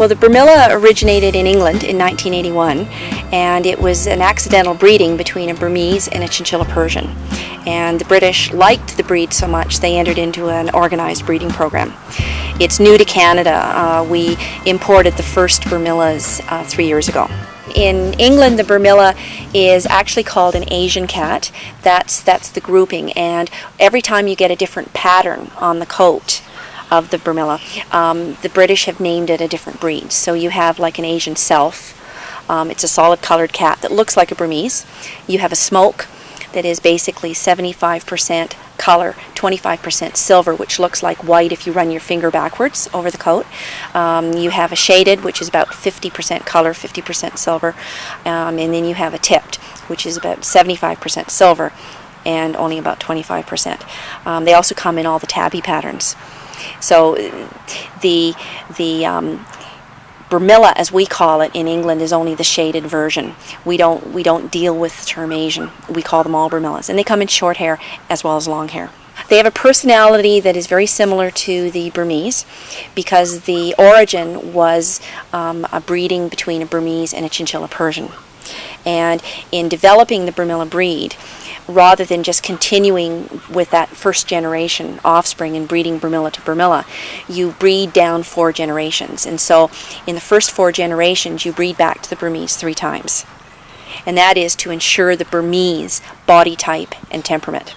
Well, the Burmilla originated in England in 1981, and it was an accidental breeding between a Burmese and a Chinchilla Persian. And the British liked the breed so much they entered into an organized breeding program. It's new to Canada. We imported the first Burmillas 3 years ago. In England, the Burmilla is actually called an Asian cat. That's the grouping, and every time you get a different pattern on the coat of the Burmilla, the British have named it a different breed. So you have like an Asian self. It's a solid colored cat that looks like a Burmese. You have a smoke that is basically 75% color, 25% silver, which looks like white if you run your finger backwards over the coat. You have a shaded, which is about 50% color, 50% silver, and then you have a tipped, which is about 75% silver and only about 25%. They also come in all the tabby patterns. So the Burmilla, as we call it in England, is only the shaded version. We don't deal with the term Asian. We call them all Burmillas, and they come in short hair as well as long hair. They have a personality that is very similar to the Burmese because the origin was a breeding between a Burmese and a Chinchilla Persian. And in developing the Burmilla breed, rather than just continuing with that first generation offspring and breeding Burmilla to Burmilla, you breed down 4 generations. And so in the first 4 generations, you breed back to the Burmese 3 times. And that is to ensure the Burmese body type and temperament.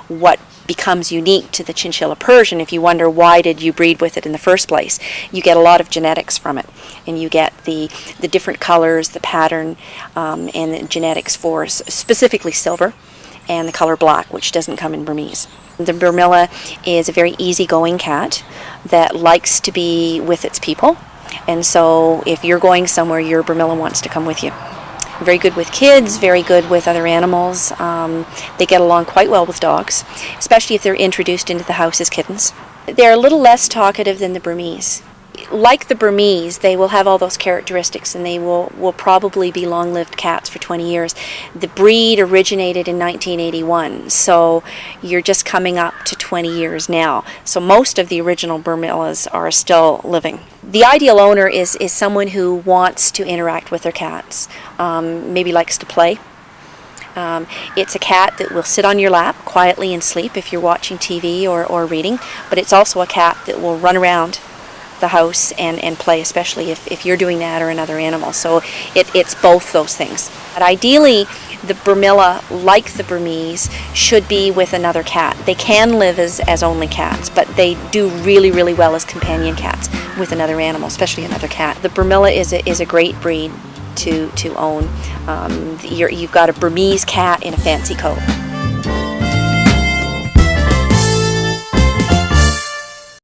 What becomes unique to the Chinchilla Persian, if you wonder why did you breed with it in the first place, you get a lot of genetics from it, and you get the different colors, the pattern, and the genetics for specifically silver and the color black, which doesn't come in Burmese. The Burmilla is a very easygoing cat that likes to be with its people, and so if you're going somewhere, your Burmilla wants to come with you. Very good with kids, very good with other animals. They get along quite well with dogs, especially if they're introduced into the house as kittens. They're a little less talkative than the Burmese. Like the Burmese, they will have all those characteristics, and they will probably be long-lived cats for 20 years. The breed originated in 1981, so you're just coming up to 20 years now. So most of the original Burmillas are still living. The ideal owner is someone who wants to interact with their cats, maybe likes to play. It's a cat that will sit on your lap quietly and sleep if you're watching TV or reading, but it's also a cat that will run around the house and play, especially if you're doing that or another animal. So it's both those things. But ideally, the Burmilla, like the Burmese, should be with another cat. They can live as only cats, but they do really, really well as companion cats with another animal, especially another cat. The Burmilla is a great breed to own. You've got a Burmese cat in a fancy coat.